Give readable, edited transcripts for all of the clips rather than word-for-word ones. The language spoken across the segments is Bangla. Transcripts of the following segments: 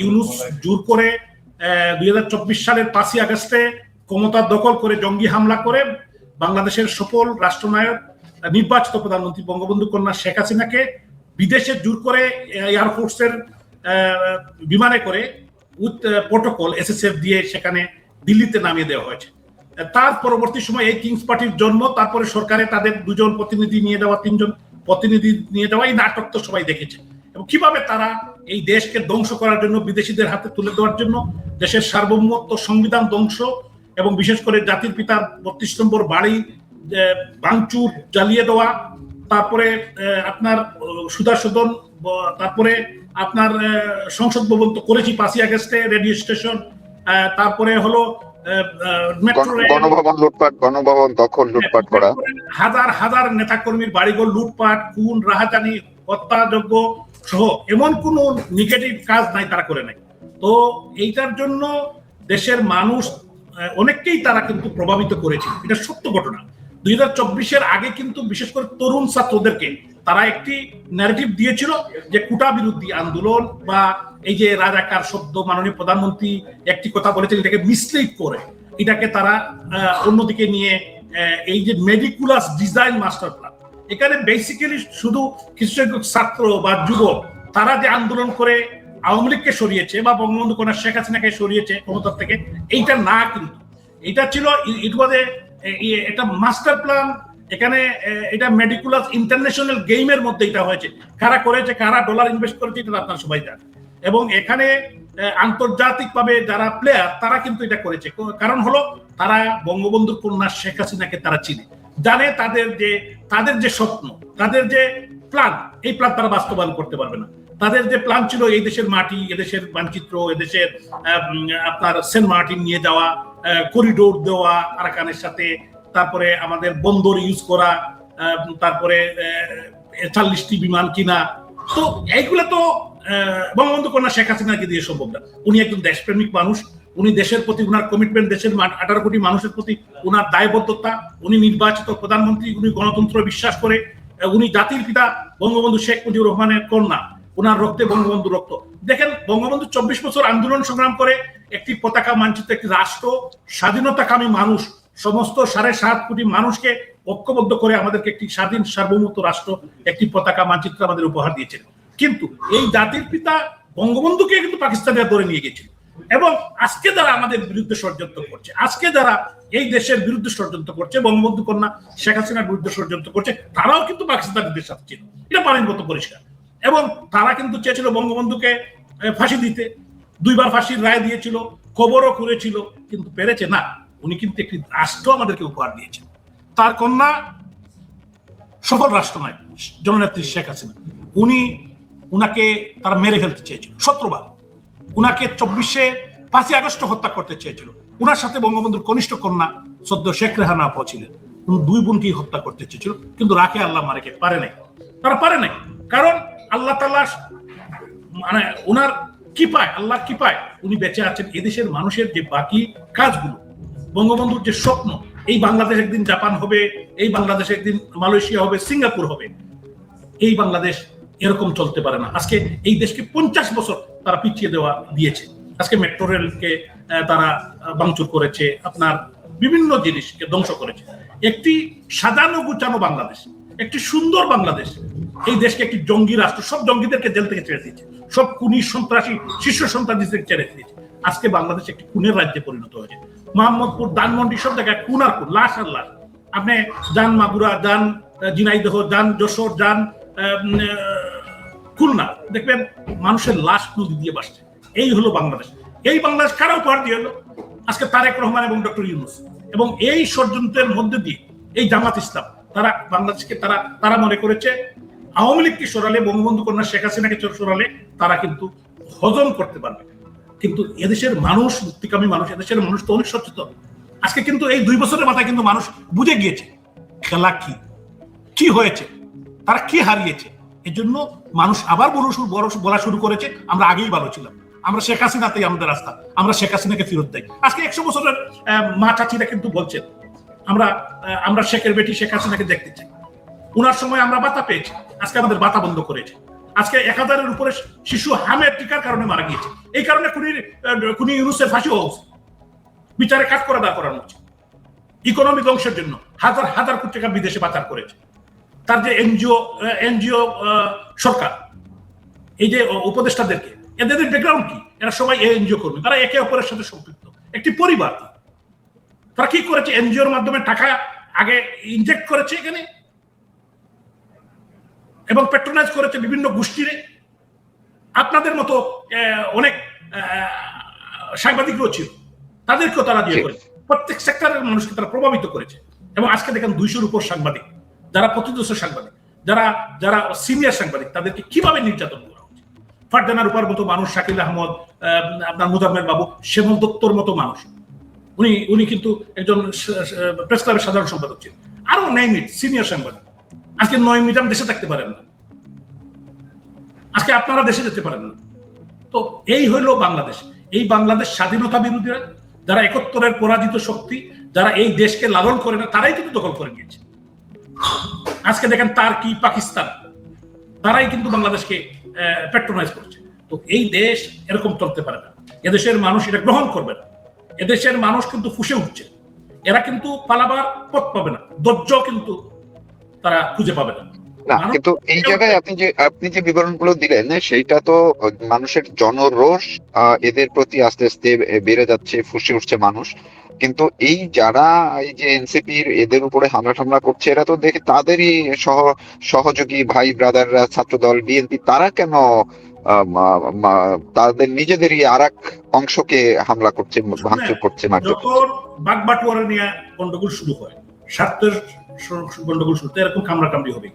ইউনূস জোর করে 2024 সালের 5ই আগস্টে ক্ষমতা দখল করে জঙ্গি হামলা করে বাংলাদেশের সফল রাষ্ট্রনায়ক নির্বাচিত প্রধানমন্ত্রী বঙ্গবন্ধু কন্যা শেখ হাসিনাকে বিদেশে জোর করে এয়ারফোর্সের বিমানে করে উইথ প্রোটোকল এসএসএফ দিয়ে সেখানে দিল্লিতে নামিয়ে দেওয়া হয়েছে। তার পরবর্তী সময় এই কিংস পার্টির জন্ম, তারপরে সরকারে তাদের 2জন প্রতিনিধি নিয়ে দেওয়া, 3জন প্রতিনিধি নিয়ে দেওয়া, এই নাটক তো সবাই দেখেছে। এবং কিভাবে তারা এই দেশকে ধ্বংস করার জন্য, বিদেশিদের হাতে তুলে দেওয়ার জন্য দেশের সার্বভৌমত্ব, সংবিধান ধ্বংস এবং বিশেষ করে জাতির পিতার 32 নম্বর বাড়ি ভাঙচুর, জ্বালিয়ে দেওয়া, তারপরে আপনার সুধাসদন, তারপরে আপনার সংসদ ভবন তো করেছি 5ই আগস্টে, রেডিও স্টেশন, তারপরে হলো গণভবন লুটপাট, গণভবন দখল, লুটপাট করা, হাজার হাজার নেতাকর্মীর বাড়িঘর লুটপাট, খুন, রাহাজানি, হত্যাযজ্ঞ সহ এমন কোন নেগেটিভ কাজ নাই তারা করে নাই। তো এইটার জন্য দেশের মানুষ অনেককেই তারা কিন্তু প্রভাবিত করেছে, এটা সত্য ঘটনা। 2024-এর আগে কিন্তু বিশেষ করে তরুণ ছাত্রদেরকে তারা একটি ন্যারেটিভ দিয়েছিল যে কোটা বিরোধী আন্দোলন বা এই যে রাজাকার শব্দ মাননীয় প্রধানমন্ত্রী একটি কথা বলেছেন, এটাকে মিসলিড করে এটাকে তারা অন্যদিকে নিয়ে এই যে মেডিকুলাস ডিজাইন মাস্টার প্ল্যান, এখানে বেসিক্যালি শুধু কিছু সংখ্যক ছাত্র বা যুবক তারা যে আন্দোলন করে আওয়ামী লীগকে সরিয়েছে বা বঙ্গবন্ধু কন্যা শেখ হাসিনাকে সরিয়েছে ক্ষমতা থেকে, এইটা না, কিন্তু এটা ছিল এটা মাস্টার প্ল্যান। এখানে এটা মেডিকুলাস ইন্টারন্যাশনাল গেমের মধ্যে এটা হয়েছে, কারা করেছে, কারা ডলার ইনভেস্ট করেছে, এটা আপনারা সবাই জানেন। এবং এখানে আন্তর্জাতিকভাবে যারা প্লেয়ার তারা কিন্তু এটা করেছে, কারণ হলো তারা বঙ্গবন্ধুর কন্যা শেখ হাসিনাকে তারা চিনে, জানে তাদের যে স্বপ্ন, তাদের যে প্ল্যান, এই প্ল্যান তারা বাস্তবায়ন করতে পারবে না। তাদের যে প্ল্যান ছিল এই দেশের মাটি, এদেশের মানচিত্র, এদেশের আপনার সেন্ট মার্টিন নিয়ে যাওয়া, করিডোর দেওয়া আরাকানের সাথে, তারপরে আমাদের বন্দর ইউজ করা, তারপরে 40টি বিমান কিনা, তো এইগুলো তো বঙ্গবন্ধু কন্যা শেখ হাসিনাকে দিয়ে সম্ভব না। উনি একজন দেশপ্রেমিক মানুষ, উনি দেশের প্রতি উনার কমিটমেন্ট, দেশের 18 কোটি মানুষের প্রতি উনার দায়বদ্ধতা, উনি নির্বাচিত প্রধানমন্ত্রী, উনি গণতন্ত্র বিশ্বাস করে, উনি জাতির পিতা বঙ্গবন্ধু শেখ মুজিবুর রহমানের কন্যা, উনার রক্তে বঙ্গবন্ধু রক্ত। দেখেন বঙ্গবন্ধু 24 বছর আন্দোলন সংগ্রাম করে একটি পতাকা মানচিত্র, একটি রাষ্ট্র, স্বাধীনতাকামী মানুষ, সমস্ত 7.5 কোটি মানুষকে ঐক্যবদ্ধ করে আমাদেরকে একটি স্বাধীন সার্বভৌমত্ব রাষ্ট্র, একটি পতাকা মানচিত্র আমাদের উপহার দিয়েছেন। কিন্তু এই জাতির পিতা বঙ্গবন্ধুকে কিন্তু পাকিস্তানিরা ধরে নিয়ে গেছিল। এবং আজকে যারা আমাদের বিরুদ্ধে ষড়যন্ত্র করছে, আজকে যারা এই দেশের বিরুদ্ধে ষড়যন্ত্র করছে, বঙ্গবন্ধু কন্যা শেখ হাসিনার বিরুদ্ধে ষড়যন্ত্র করছে, তারাও কিন্তু পাকিস্তানিদের সাথে ছিল, এটা পানির মতো পরিষ্কার। এবং তারা কিন্তু চেয়েছিল বঙ্গবন্ধুকে ফাঁসি দিতে, 2বার ফাঁসির রায় দিয়েছিল, খবরও করেছিল, কিন্তু পেরেছে না। উনি কিন্তু একটি রাষ্ট্র আমাদেরকে উপহার দিয়েছেন, তার কন্যা সফল রাষ্ট্রনায়ক জননেত্রী শেখ হাসিনা, উনাকে তারা মেরে ফেলতে চেয়েছিল 17 বার। উনাকে 5ই আগস্ট হত্যা করতে চেয়েছিল। উনার সাথে বঙ্গবন্ধুর কনিষ্ঠ কন্যা সদ্য শেখ রেহানা আপা ছিলেন, 2 বোনকেই হত্যা করতে চেয়েছিল, কিন্তু রাখে আল্লাহ মারেকে পারে নাই, তারা পারে নাই। কারণ আল্লাহ তাআলা মানে ওনার কি পায়, আল্লাহ কি পায়, উনি বেঁচে আছেন। এদেশের মানুষের যে বাকি কাজগুলো, বঙ্গবন্ধুর যে স্বপ্ন, এই বাংলাদেশ একদিন জাপান হবে, এই বাংলাদেশ একদিন মালয়েশিয়া হবে, সিঙ্গাপুর হবে, এই বাংলাদেশ এরকম চলতে পারে না। আজকে এই দেশকে 50 বছর তারা পিছিয়ে দেওয়া দিয়েছে। আজকে মেট্রো রেলকে তারা ভাঙচুর করেছে, আপনার বিভিন্ন জিনিসকে ধ্বংস করেছে। একটি সাজানো গুছানো বাংলাদেশ, একটি সুন্দর বাংলাদেশ, এই দেশকে একটি জঙ্গি রাষ্ট্র, সব জঙ্গিদেরকে জেল থেকে ছেড়ে দিয়েছে, সব খুনি সন্ত্রাসী শীর্ষ সন্ত্রাসীদের ছেড়ে দিয়েছে। আজকে বাংলাদেশ একটি খুনের রাজ্যে পরিণত হয়েছে। মোহাম্মদপুর, ধানমন্ডি, সব জায়গায় খুন আর খুন, লাশ আর লাশ। আপনি যান মাগুরা, যান ঝিনাইদহ, যান যশোর, যান খুলনা, দেখবেন মানুষের লাশ নদী দিয়ে ভাসছে। এই হলো বাংলাদেশ। এই বাংলাদেশ কারা উপহার দিয়ে হলো? আজকে তারেক রহমান এবং ডক্টর ইউনূস। এবং এই ষড়যন্ত্রের মধ্যে দিয়ে এই জামাত ইসলাম তারা বাংলাদেশকে তারা মনে করেছে আওয়ামী লীগকে সরালে, বঙ্গবন্ধু কন্যা শেখ হাসিনাকে সরালে তারা কিন্তু হজম করতে পারবে। কিন্তু এদেশের মানুষ মুক্তিকামী মানুষ, এদেশের মানুষ তো অনেক সচেতন। আজকে কিন্তু এই 2 বছরের মাথায় কিন্তু মানুষ বুঝে গিয়েছে খেলা কি হয়েছে, তারা কি হারিয়েছে। এই জন্য মানুষ আবার বলা শুরু করেছে আমরা আগেই ভালো ছিলাম, আমরা শেখ হাসিনাতেই আমাদের রাস্তা, আমরা শেখ হাসিনাকে ফেরত দেয়। আজকে 100 বছরের মা চাচিরা কিন্তু বলছেন আমরা শেখের বেটি শেখ হাসিনাকে দেখতে চাই। উনার সময় আমরা বাতা পেয়েছি, আজকে আমাদের বাতা বন্ধ করেছে। আজকে 1000-এর উপরে শিশু হামের টিকার কারণে মারা গিয়েছে। এই কারণে খুনি ইউনূসের ফাঁসি হওয়া উচিত, বিচারে কাজ করা দাঁড় করানো উচিত। ইকোনমি ধ্বংসের জন্য হাজার হাজার কোটি টাকা বিদেশে পাচার করেছে। তার যে এনজিও সরকার, এই যে উপদেষ্টাদেরকে, এদের ব্যাকগ্রাউন্ড কি? এরা সবাই এনজিও কর্মী, তারা একে অপরের সাথে সম্পৃক্ত একটি পরিবার। তারা কি করেছে? এনজিওর মাধ্যমে টাকা আগে ইনজেক্ট করেছে এখানে এবং প্যাট্রোনাইজ করেছে বিভিন্ন গোষ্ঠীরে। আপনাদের মতো অনেক সাংবাদিকও ছিল, তাদেরকেও তারা দিয়ে করেছে। প্রত্যেক সেক্টরের মানুষকে তারা প্রভাবিত করেছে। এবং আজকে দেখেন 200-র উপর সাংবাদিক, যারা প্রতিদর্শ সাংবাদিক, যারা সিনিয়র সাংবাদিক, তাদেরকে কিভাবে নির্যাতন করা হচ্ছে। ফারজানার উপর মতো মানুষ, শাকিল আহমদ, আপনার মুজাম্মেল বাবু, শ্যামল দত্তর মতো মানুষ, উনি কিন্তু একজন প্রেস ক্লাবের সাধারণ সম্পাদক ছিলেন। আরো নেইমিট সিনিয়র সাংবাদিক আজকে 9 মিটার দেশে থাকতে পারেন না, আজকে আপনারা দেশে যেতে পারেন না। তো এই হইল বাংলাদেশ। এই বাংলাদেশ স্বাধীনতা বিরোধীরা, যারা 71-এর পরাজিত শক্তি, যারা এই দেশকে লালন করে না, তারাই কিন্তু দখল করে নিয়েছে। আজকে দেখেন টার্কি, পাকিস্তান, তারাই কিন্তু বাংলাদেশকে প্যাট্রোনাইজ করছে। তো এই দেশ এরকম চলতে পারে না। এদেশের মানুষ এটা গ্রহণ করবে না। এদেশের মানুষ কিন্তু ফুঁসে উঠছে। এরা কিন্তু পালাবার পথ পাবে না, ধৈর্য কিন্তু তারা খুঁজে পাবে না। কিন্তু এই জায়গায় আপনি যে বিবরণগুলো দিলেন, সেইটা তো মানুষের জনরোষ এদের প্রতি আস্তে আস্তে বেড়ে যাচ্ছে, ফুঁসে উঠছে মানুষ। কিন্তু এই যারা এই যে এনসিপির এদের উপরে হামলা টামলা করছে, এরা তো দেখে তাদেরই সহযোগী ভাই ব্রাদাররা, ছাত্রদল, বিএনপি, তারা কেন তাদের নিজেদেরই আর এক অংশকে হামলা করছে, ভাঙচুর করছে? যখন বাগবাটোয়ারা নিয়ে গন্ডগোল শুরু হয়, স্বার্থের গন্ডগোল শুরু, এরকম কামড়াকামড়ি হবে।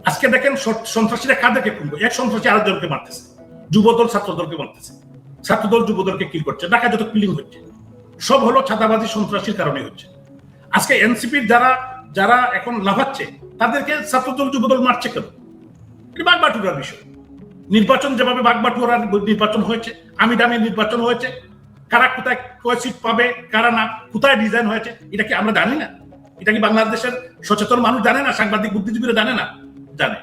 আজকে দেখেন সন্ত্রাসীরা কাদেরকে খুনবো, এক সন্ত্রাসী আরেকজনকে মারতেছে, যুবদল ছাত্রদলকে মারতেছে, ছাত্রদল যুবদলকে কিল করছে, ঢাকা যত কিলিং হচ্ছে সব হলো ছাত্রাবাদী সন্ত্রাসীর কারণে হচ্ছে। আজকে এনসিপির যারা এখন লাফাচ্ছে, তাদেরকে ছাত্রদল যুবদল মারছে কেন? এটা বাগবাটুরার বিষয়। নির্বাচন যেভাবে বাগবাটুরার নির্বাচন হয়েছে, আমি দামি নির্বাচন হয়েছে, কারা কোথায় কয় সিট পাবে, কারা না, কোথায় ডিজাইন হয়েছে, এটা কি আমরা জানি না? এটা কি বাংলাদেশের সচেতন মানুষ জানে না? সাংবাদিক বুদ্ধিজীবীরা জানে না? জানে,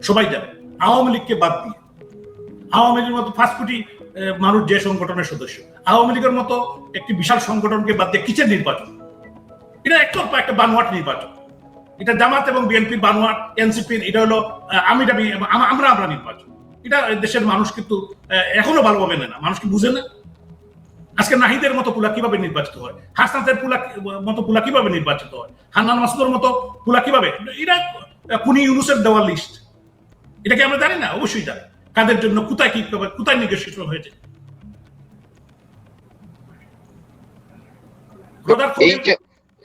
সবাই জানে। আওয়ামী লীগকে বাদ দিয়ে, আওয়ামী লীগের মতো 5 কোটি মানুষ যে সংগঠনের সদস্য, আওয়ামী লীগের মতো একটি বিশাল সংগঠনকে বাদ দিয়ে কিসের নির্বাচন? এটা একতরফা একটা বানোয়াট নির্বাচন। এটা জামাত এবং বিএনপির বানোয়াট, এনসিপির এটা হলো আমরা নির্বাচন। এটা দেশের মানুষ কিন্তু এখনো ভালোভাবে নেয় না, মানুষ কি বুঝে না? আজকে নাহিদের মতো পুলা কিভাবে নির্বাচিত হয়, হাসনাতের মতো পুলা কিভাবে নির্বাচিত হয়, হান্নান মাসুদের মতো পুলা কিভাবে, এটা খুনি ইউনূসের দেওয়া লিস্ট। এটা কি আমরা জানি না? অবশ্যই জানি কাদের জন্য, কোথায় কি হবে, কোথায় নেগোসিয়েশন হয়েছে।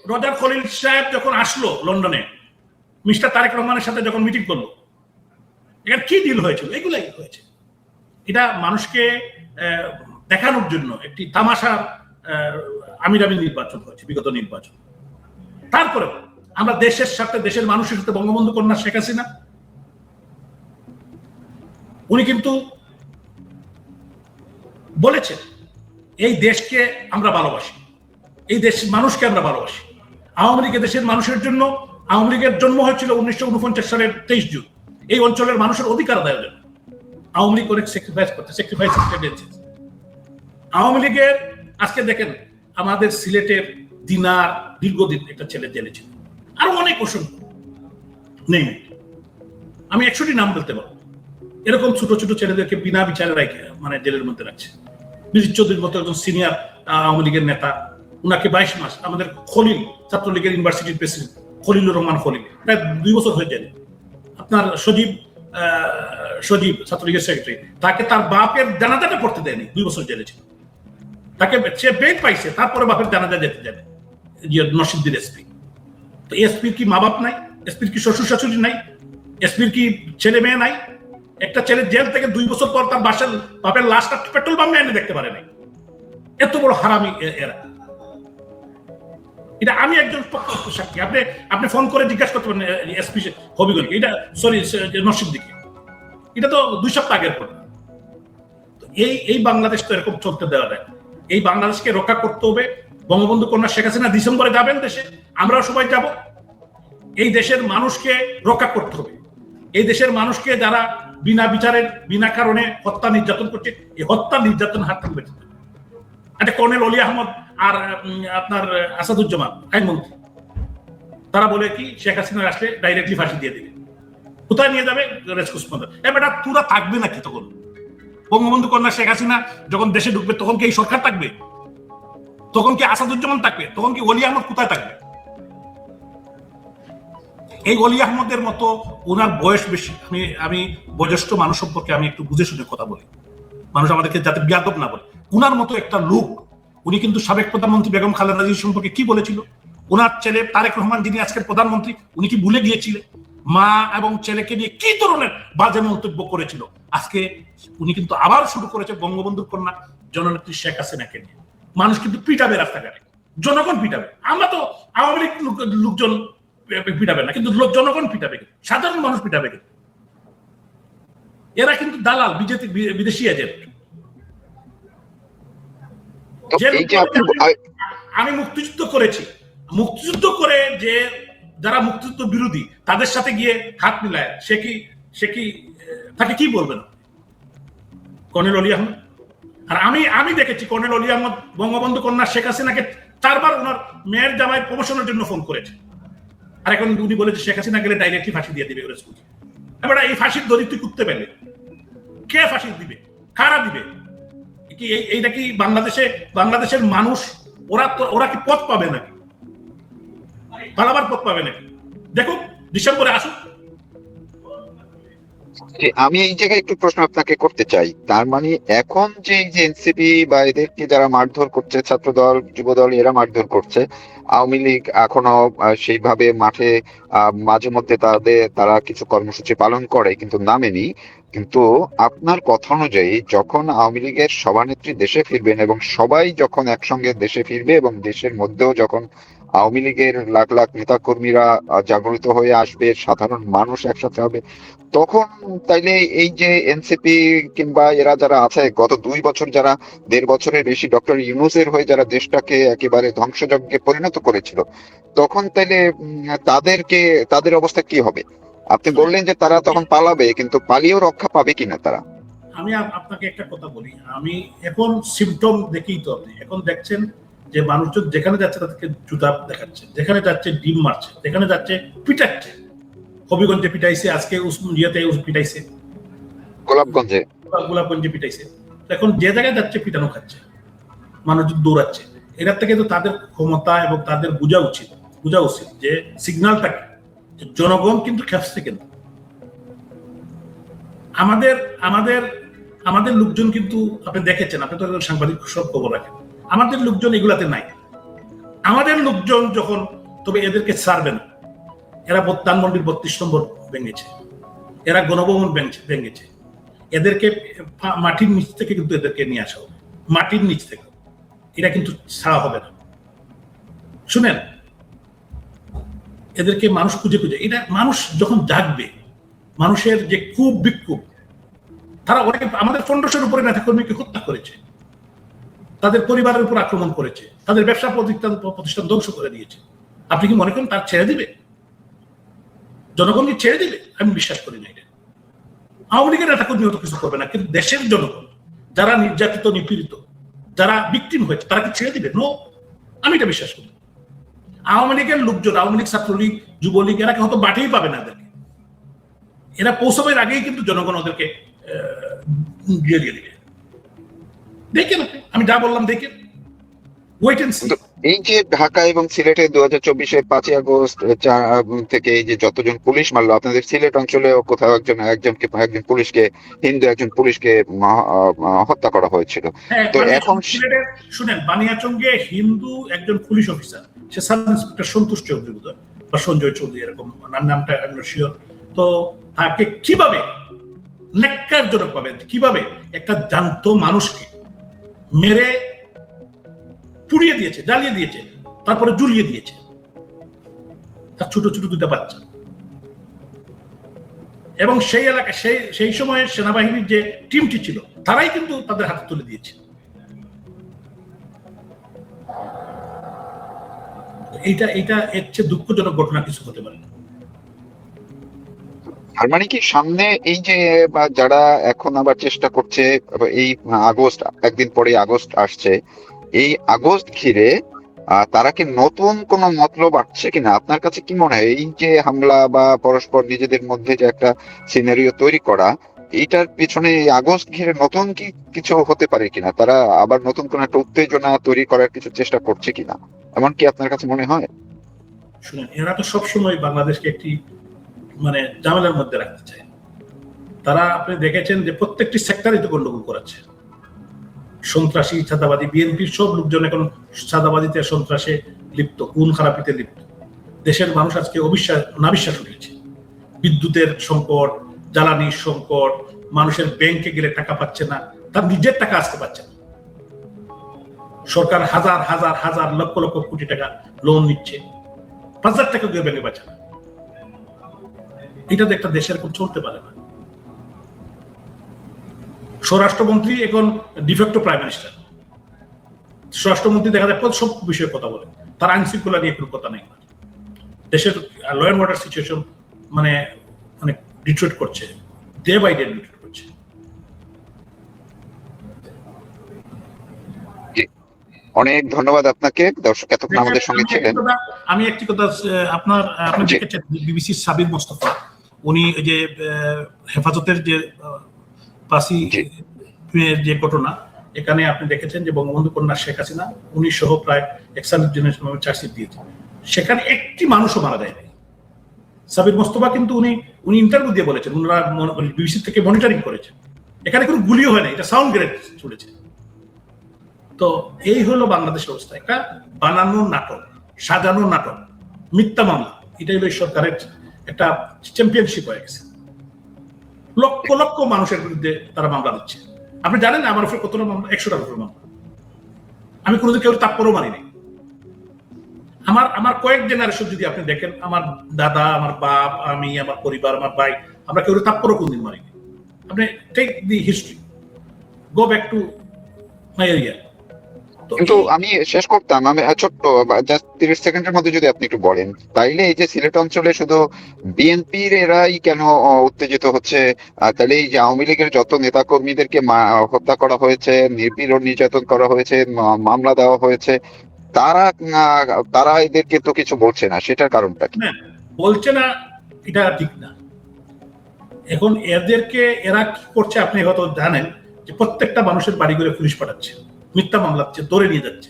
রোজার খলিল সাহেব যখন আসলো লন্ডনে, মিস্টার তারেক রহমানের সাথে যখন মিটিং করলো, এখানে কি ডিল হয়েছিল? এগুলাই হয়েছে। এটা মানুষকে দেখানোর জন্য একটি তামাশা আমিরামি নির্বাচন হয়েছে, বিগত নির্বাচন। তারপরে আমরা দেশের সাথে, দেশের মানুষের সাথে, বঙ্গবন্ধু কন্যা শেখ হাসিনা, উনি কিন্তু বলেছেন এই দেশকে আমরা ভালোবাসি, এই দেশের মানুষকে আমরা ভালোবাসি। আওয়ামী লীগের দেশের মানুষের জন্য, আওয়ামী লীগের জন্ম হয়েছিল 1949 সালের 23 জুন, এই অঞ্চলের মানুষের অধিকার আদায়ের জন্য। আওয়ামী লীগ অনেক স্যাক্রিফাইস করতে। আওয়ামী লীগের আজকে দেখেন আমাদের সিলেটের দিনার দীর্ঘদিন একটা ছেলে জেলে ছিল, আরো অনেক অসংখ্য নেই, আমি 100টি নাম বলতে পারবো। এরকম ছোট ছোট ছেলেদেরকে বিনা বিচারে রাখে মানে জেলের মধ্যে রাখছে। বিজিত চৌধুরীর মতো একজন সিনিয়র আওয়ামী লীগের নেতা, উনাকে 22 মাস। আমাদের খলিল, ছাত্রলীগের ইউনিভার্সিটির প্রেসিডেন্ট খলিলুর রহমান খলিল, প্রায় 2 বছর হয়ে যায়। আপনার সজীব ছাত্রলীগের সেক্রেটারি, তাকে তার বাপের জানাজাটা পড়তে দেয়নি, 2 বছর জেলে ছিল। তাকে সে বেড পাইছে, তারপরে বাপের জানাজা যেতে যাবে। নরসিংদীর এসপি, তো এসপির কি মা বাপ নাই? এসপির কি শ্বশুর শাশুড়ি নাই? এসপির কি ছেলে মেয়ে নাই? একটা ছেলে জেল থেকে 2 বছর পর তার বাপের লাশটা পেট্রোল পাম্পে এনে দেখতে পারে নাই। এত বড় হারামি এরা। এটা আমি একজন সাক্ষী। আপনি ফোন করে জিজ্ঞাসা করতে পারেন এসপি হবিগঞ্জকে, এটা সরি নরসিংদীকে, এটা তো 2 সপ্তাহ আগের পর। এই বাংলাদেশ তো এরকম চলতে দেওয়া যায়। এই বাংলাদেশকে রক্ষা করতে হবে। বঙ্গবন্ধু কন্যা শেখ হাসিনা ডিসেম্বরে যাবেন দেশে, আমরাও সবাই যাব। এই দেশের মানুষকে রক্ষা করতে হবে। এই দেশের মানুষকে যারা বিনা বিচারের বিনা কারণে হত্যা নির্যাতন করছে, এই হত্যা নির্যাতন হাত থেকে বেঁচে যাবে। একটা কর্নেল অলি আহমদ আর আপনার আসাদুজ্জামান আইনমন্ত্রী, তারা বলে কি শেখ হাসিনা আসলে ডাইরেক্টলি ফাঁসি দিয়ে দিবে। কোথায় নিয়ে যাবে? রেসকোর্স মধ্যে। এবার পুরা থাকবে নাকি তখন? বঙ্গবন্ধু কন্যা শেখ হাসিনা যখন দেশে ঢুকবে তখন কি এই সরকার থাকবে? তখন কি আসাদুজ্জামান থাকবে? তখন কি অলি আহমদ কোথায় থাকবে? এই অলি আহমদের মতো, ওনার বয়স বেশি, আমি বয়োজ্যেষ্ঠ মানুষ সম্পর্কে আমি একটু বুঝে শুনে কথা বলি, মানুষ আমাদেরকে যাতে বিয়াদব না বলে। উনার মতো একটা লোক, উনি কিন্তু সাবেক প্রধানমন্ত্রী বেগম খালেদা জিয়া সম্পর্কে কি বলেছিল? ওনার ছেলে তারেক রহমান যিনি আজকের প্রধানমন্ত্রী, উনি কি ভুলে গিয়েছিলেন মা এবং ছেলেকে নিয়ে কি ধরনের বাজে মন্তব্য করেছিল? আজকে উনি কিন্তু আবার শুরু করেছে বঙ্গবন্ধুর কন্যা জননেত্রী শেখ হাসিনাকে নিয়ে। মানুষ কিন্তু পিটাবে রাস্তাঘাটে, জনগণ পিটাবে। আমরা তো আওয়ামী লীগ লোকজন পিটাবে না, কিন্তু জনগণ পিটাবে, সাধারণ মানুষ পিটাবে। এরা কিন্তু দালাল, বিদেশি এজেন্ট। আমি মুক্তিযুদ্ধ করেছি, মুক্তিযুদ্ধ করে যে যারা মুক্তিযুদ্ধ বিরোধী তাদের সাথে গিয়ে হাত মিলায়, সে কি তাকে কি বলবেন? কর্নেল অলি আহমদ। আর আমি দেখেছি কর্নেল অলি আহমদ বঙ্গবন্ধু কন্যা শেখ হাসিনাকে 4 বার ওনার মেয়ের জামাই প্রমোশনের জন্য ফোন করেছে, আর এখন উনি বলেছে শেখ হাসিনা গেলে ডাইরেক্টলি ফাঁসি দিয়ে দিবে। এবার এই ফাঁসির দড়ি তুই করতে পারলে কে ফাঁসি দিবে? কারা দিবে? কি এইটা কি বাংলাদেশের মানুষ ওরা কি পথ পাবে নাকি? পালাবার পথ পাবে নাকি? দেখো ডিসেম্বরে আসুক। আমি এই জায়গায় একটু প্রশ্ন আপনাকে করতে চাই। তার মানে এখন যে এনসিপি বা এদেরকে যারা মারধর করছে, ছাত্রদল যুবদল এরা মারধর করছে, আওয়ামী লীগ এখনো সেইভাবে মাঠে মাঝে মধ্যে তারা কিছু কর্মসূচি পালন করে কিন্তু নামেনি। কিন্তু আপনার কথা অনুযায়ী যখন আওয়ামী লীগের সভানেত্রী দেশে ফিরবেন এবং সবাই যখন একসঙ্গে দেশে ফিরবে এবং দেশের মধ্যেও যখন আওয়ামী লীগের লাখ লাখ নেতাকর্মীরা জাগরিত হয়ে আসবে, সাধারণ মানুষ একসাথে হবে, তখন তাইলে এই যে এনসিপি কিংবা এরা যারা আছে গত 2 বছর, যারা 1.5 বছরের বেশি ডক্টর ইউনূসের হয়ে যারা দেশটাকে একেবারে ধ্বংসযজ্ঞে পরিণত করেছিল, তখন তাইলে তাদের অবস্থা কি হবে? আপনি বললেন যে তারা তখন পালাবে, কিন্তু পালিয়েও রক্ষা পাবে কিনা তারা? আমি আপনাকে একটা কথা বলি, আমি এখন সিমটম দেখেই তো, আপনি এখন দেখছেন যে মানুষজন যেখানে যাচ্ছে তাদেরকে জুতা দেখাচ্ছে, যেখানে যাচ্ছে ডিম মারছে, যেখানে যাচ্ছে পিটাচ্ছে। হবিগঞ্জে পিটাইছে, আজকে ইয়েতে পিটাইছে, গোলাপগঞ্জে পিটাইছে। এখন যে জায়গায় যাচ্ছে পিটানো খাচ্ছে, মানুষজন দৌড়াচ্ছে। এটার থেকে তো তাদের ক্ষমতা এবং তাদের বোঝা উচিত যে সিগন্যালটা কি, জনগণ কিন্তু খেপছে। কিন্তু আমাদের লোকজন কিন্তু আপনি দেখেছেন, আপনি তো সাংবাদিক সব খবর রাখেন, আমাদের লোকজন এগুলাতে নাই। আমাদের লোকজন যখন, তবে এদেরকে ছাড়বে না। এরা ধানমন্ডির 32 নম্বর ভেঙেছে, এরা গণভবন ভেঙেছে, এদেরকে মাটির নিচ থেকে কিন্তু এদেরকে নিয়ে আসা হবে, মাটির নিচ থেকে। এটা কিন্তু ছাড়া হবে না। শুনেন, এদেরকে মানুষ খুঁজে এটা মানুষ যখন জাগবে, মানুষের যে খুব বিক্ষোভ, তারা অনেকে আমাদের 1500-এর উপরে নেতাকর্মীকে হত্যা করেছে, তাদের পরিবারের উপর আক্রমণ করেছে, তাদের ব্যবসা প্রতিষ্ঠান ধ্বংস করে দিয়েছে। আপনি কি মনে করেন তার ছেড়ে দিবে? জনগণ কি ছেড়ে দিবে? আমি বিশ্বাস করি না। এটা আওয়ামী লীগের নেতাকর্মী হয়তো কিছু করবে না, কিন্তু দেশের জনগণ যারা নির্যাতিত, নিপীড়িত, যারা ভিকটিম হয়েছে, তারা কি ছেড়ে দিবে? নো, আমি এটা বিশ্বাস করি। আওয়ামী লীগের লোকজন, আওয়ামী লীগ, ছাত্রলীগ, যুবলীগ, এরা হয়তো বাটেই পাবে না এদেরকে। এরা পৌঁছাবের আগেই কিন্তু জনগণ ওদেরকে দিয়ে দিবে। দেখেন, আমি যা বললাম দেখেন, ওয়েট এন্ড সি। এই যে ঢাকা এবং সিলেটে 2024-এর 5ই আগস্ট থেকে এই যে যতজন পুলিশ মারলো, আপনাদের সিলেট অঞ্চলে কোথাও একজন পুলিশকে, হিন্দু একজন পুলিশকে হত্যা করা হয়েছিল। তো এখন শুনেন, বানিয়াচঙ্গে হিন্দু একজন পুলিশ অফিসার, সে সাব ইন্সপেক্টর সন্তোষ চৌধুরী বা সঞ্জয় চৌধুরী, এরকম নামটা শিওর। তো তাকে কিভাবে ন্যাক্কারজনক ভাবে, কিভাবে একটা জ্যান্ত মানুষকে মেরে পুড়িয়ে দিয়েছে, জ্বালিয়ে দিয়েছে, তারপরে ঝুলিয়ে দিয়েছে, তার ছোট ছোট 2টা বাচ্চা। এবং সেই এলাকায় সেই সময় সেনাবাহিনীর যে টিমটি ছিল, তারাই কিন্তু তাদের হাতে তুলে দিয়েছে। এইটা এর চেয়ে দুঃখজনক ঘটনা কিছু হতে পারে না। তার মানে কি সামনে এই যে বা যারা এখন আবার চেষ্টা করছে, এই আগস্ট, একদিন পরে আগস্ট আসছে, এই আগস্ট ঘিরে তারা কি নতুন কোন মতলব আসছে কিনা? আপনার কাছে কি মনে হয় এই যে হামলা বা পরস্পর নিজেদের মধ্যে যে একটা সিনারিও তৈরি করা, এইটার পিছনে এই আগস্ট ঘিরে নতুন কি কিছু হতে পারে কিনা? তারা আবার নতুন কোন একটা উত্তেজনা তৈরি করার কিছু চেষ্টা করছে কিনা, এমন কি আপনার কাছে মনে হয়? শুনেন, এরা তো সবসময় বাংলাদেশকে একটি মানে ঝামেলার মধ্যে রাখতে চায়। তারা আপনি দেখেছেন যে প্রত্যেকটি সেক্টরে তো গন্ডগোল করাচ্ছে, সন্ত্রাসী, চাঁদাবাদী, বিএনপির সব লোকজন এখন চাঁদাবাদীতে, সন্ত্রাসে লিপ্ত, খুন খারাপিতে লিপ্ত। দেশের মানুষ আজকে নাবিশ্বাস উঠেছে। বিদ্যুতের সংকট, জ্বালানির সংকট, মানুষের ব্যাংকে গেলে টাকা পাচ্ছে না, তার নিজের টাকা আসতে পারছে না। সরকার হাজার হাজার হাজার লক্ষ লক্ষ কোটি টাকা লোন নিচ্ছে, 5,000 টাকা কেউ ব্যাংকে পাচ্ছে না। এটা তো একটা দেশের এখন চলতে পারে না। স্বরাষ্ট্রমন্ত্রী এখন ডিফেক্টো প্রাইম মিনিস্টার। স্বরাষ্ট্রমন্ত্রী দেখা যায় সব বিষয়ে কথা বলে, তার আইন শৃঙ্খলা নিয়ে কোনো কথা নেই। দেশের ল অ্যান্ড অর্ডার সিচুয়েশন মানে মানে ডিট্রিট করছে, ডে বাই ডে ডিট্রিট করছে। অনেক ধন্যবাদ আপনাকে, দর্শক এতক্ষণ আমাদের সঙ্গে ছিলেন। আমি একটি কথা, আপনি দেখেছেন বিবিসির সাবির মোস্তফা, উনি যে হেফাজতের যে পাসি যে ঘটনা, এখানে আপনি দেখেছেন যে বঙ্গবন্ধু কন্যা শেখ হাসিনা উনি সহ প্রায় 41 জনের চার্জশিট দিয়েছে, সেখানে একটি মানুষও মারা যায়নি। সাবির মোস্তফা কিন্তু উনি ইন্টারভিউ দিয়ে বলেছেন, ওনারা বিবিসি থেকে মনিটরিং করেছেন, এখানে কোনো গুলিও হয় না, এটা সাউন্ড গ্রেনেড চলেছে। তো এই হলো বাংলাদেশের অবস্থা, একটা বানানো নাটক, সাজানো নাটক, মিথ্যা মামলা। এটাই হলো সরকারের একটা চ্যাম্পিয়নশিপ হয়ে গেছে। লক্ষ লক্ষ মানুষের বিরুদ্ধে তারা মামলা দিচ্ছে। আপনি জানেন আমার উপরে কতটা মামলা? 100টার উপরে মামলা। আমি কোনোদিন কেউ তাপ্পরও মানিনি। আমার কয়েক জেনারেশন যদি আপনি দেখেন, আমার দাদা, আমার বাপ, আমি, আমার পরিবার, আমার ভাই, আমরা কেউ তাপ্পরও কোনদিন মারিনি। আপনি take the history, go back to my area. কিন্তু আমি শেষ করতাম, আমি ছোট্ট জাস্ট 30 সেকেন্ডের মধ্যে যদি আপনি একটু বলেন, তাইলে এই যে সিলেট অঞ্চলে শুধু বিএনপির এরাই কেন উত্তেজিত হচ্ছে? তাহলে এই যে আওয়ামী লীগের যত নেতা কর্মীদেরকে হত্যা করা হয়েছে, নিপীড়ন নির্যাতন করা হয়েছে, মামলা দেওয়া হয়েছে, তারা তারা এদেরকে তো কিছু বলছে না, সেটার কারণটা কি? বলছে না, এটা ঠিক না। এখন এরা কি করছে আপনি হয়তো জানেন যে প্রত্যেকটা মানুষের বাড়ি করে পুলিশ পাঠাচ্ছে, মিথ্যা মামলা হচ্ছে, ধরে নিয়ে যাচ্ছে।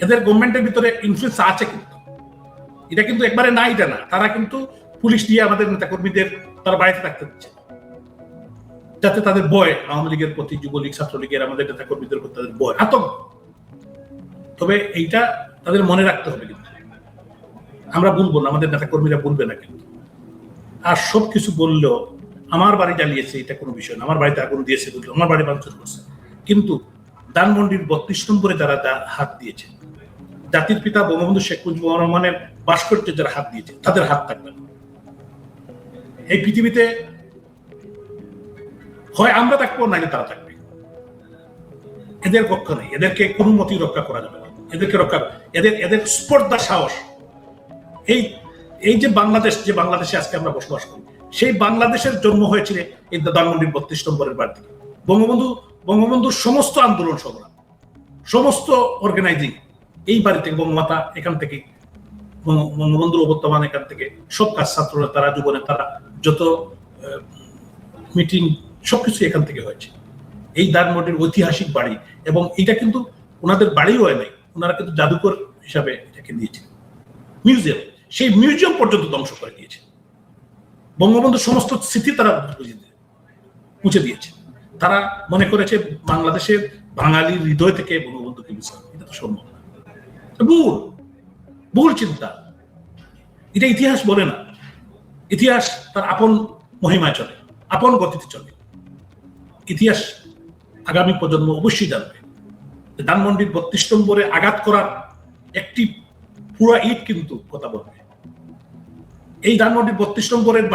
এদের গভর্নমেন্টের ভিতরে ইনফ্লুয়েন্স আছে, কিন্তু এটা কিন্তু একবারে না, এটা না। তারা কিন্তু পুলিশ দিয়ে আমাদের নেতা কর্মীদের তারা বাড়িতে থাকতে দিচ্ছে, যাতে তাদের ভয়, আওয়ামী লীগের প্রতি, যুবলীগ, ছাত্রলীগের, আমাদের নেতা কর্মীদের প্রতি তাদের ভয়, আতঙ্ক। তবে এইটা তাদের মনে রাখতে হবে, কিন্তু আমরা বলবো না, আমাদের নেতা কর্মীরা বলবে না। কিন্তু আর সবকিছু বললেও আমার বাড়ি জ্বালিয়েছে এটা কোনো বিষয় না, আমার বাড়িতে আগুন দিয়েছে বললো, আমার বাড়ি ভাঙচুর করছে, কিন্তু ধানমন্ডির 32 নম্বরে যারা হাত দিয়েছে, জাতির পিতা বঙ্গবন্ধু শেখ মুজিবুর রহমানের ভাস্কর্যে যারা হাত দিয়েছে, তাদের হাত থাকবে না। এই পৃথিবীতে হয় আমরা থাকবো, নাইলে তারা থাকবে। এদের পক্ষ নেই, এদেরকে কোনো মতেই রক্ষা করা যাবে না। এদেরকে রক্ষা, এদের স্পর্ধা, সাহস। এই যে বাংলাদেশে আজকে আমরা বসবাস করি, সেই বাংলাদেশের জন্ম হয়েছিল এই ধানমন্ডির 32 নম্বরের বাড়ি থেকে। বঙ্গবন্ধুর সমস্ত আন্দোলন সংগ্রাম, সমস্ত অর্গানাইজিং এই বাড়ি থেকে, বঙ্গমাতা এখান থেকে, বঙ্গবন্ধুর অবর্তমান এখান থেকে, সব কাজ, ছাত্ররা তারা, যুবনে তারা, যত মিটিং, সবকিছু এখান থেকে হয়েছে। এই ধানমন্ডির ঐতিহাসিক বাড়ি, এবং এটা কিন্তু ওনাদের বাড়িও হয় নাই, ওনারা কিন্তু জাদুঘর হিসাবে এটাকে দিয়েছে, মিউজিয়াম। সেই মিউজিয়াম পর্যন্ত ধ্বংস করে দিয়েছে। বঙ্গবন্ধুর সমস্ত স্মৃতি তারা মুছে দিয়েছে। তারা মনে করেছে বাংলাদেশের বাঙালির হৃদয় থেকে বঙ্গবন্ধুকে বিচার, এটা তো সম্ভব না। ভুল চিন্তা। এটা ইতিহাস বলে না। ইতিহাস তার আপন মহিমায় চলে, আপন গতিতে চলে। ইতিহাস আগামী প্রজন্ম অবশ্যই জানবে। ধানমন্ডির 32 নম্বরে আঘাত করার একটি পুরা ইট কিন্তু কথা বলবে। এই ধানমন্ডির 32 নম্বরের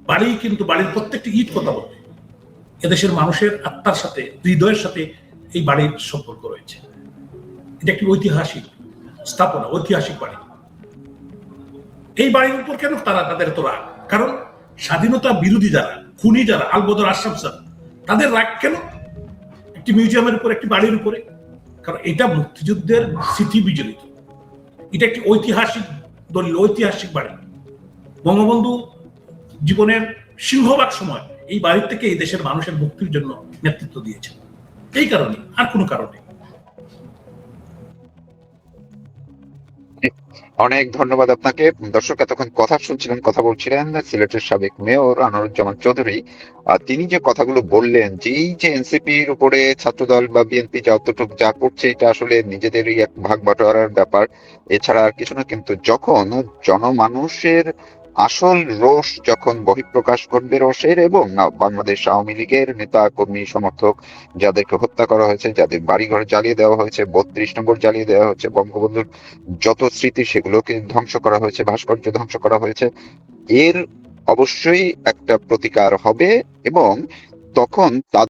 বাড়ি কিন্তু বাড়ির প্রত্যেকটি ইট কথা বলবে। এদেশের মানুষের আত্মার সাথে, হৃদয়ের সাথে এই বাড়ির সম্পর্ক রয়েছে। এটা একটি ঐতিহাসিক স্থাপনা, ঐতিহাসিক বাড়ি। এই বাড়ির উপর কেন তাদের তো রাগ? কারণ স্বাধীনতা বিরোধী যারা, খুনি যারা, আলবদর আশরাফ স্যার, তাদের রাগ কেন একটি মিউজিয়ামের উপর, একটি বাড়ির উপরে? কারণ এটা মুক্তিযুদ্ধের স্মৃতি বিজড়িত, এটা একটি ঐতিহাসিক দলিল, ঐতিহাসিক বাড়ি। বঙ্গবন্ধু জীবনের সিংহভাগ সময় এই বাড়ির থেকে এই দেশের মানুষের মুক্তির জন্য নেতৃত্ব দিয়েছেন। এই কারণে, আর কোনো কারণে। অনেক ধন্যবাদ আপনাকে। দর্শক এতক্ষণ কথা শুনছিলেন, কথা বলছিলেন সিলেটের সাবেক মেয়র আনোয়ারুজ্জামান চৌধুরী। তিনি যে কথাগুলো বললেন যে এই যে এনসিপির উপরে ছাত্রদল বা বিএনপি যতটুকু যা করছে এটা আসলে নিজেদেরই এক ভাগ বাটোয়ারার ব্যাপার, এছাড়া আর কিছু না। কিন্তু যখন জনমানুষের আসল রোষ যখন বহিঃপ্রকাশ করবে রোষের, এবং বাংলাদেশ আওয়ামী লীগের নেতা কর্মী সমর্থক যাদেরকে হত্যা করা হয়েছে, যাদের বাড়িঘর জ্বালিয়ে দেওয়া হয়েছে, 32 নম্বর জ্বালিয়ে দেওয়া হচ্ছে, বঙ্গবন্ধুর যত স্মৃতি সেগুলোকে ধ্বংস করা হয়েছে, ভাস্কর্য ধ্বংস করা হয়েছে, এর অবশ্যই একটা প্রতিকার হবে। এবং তখন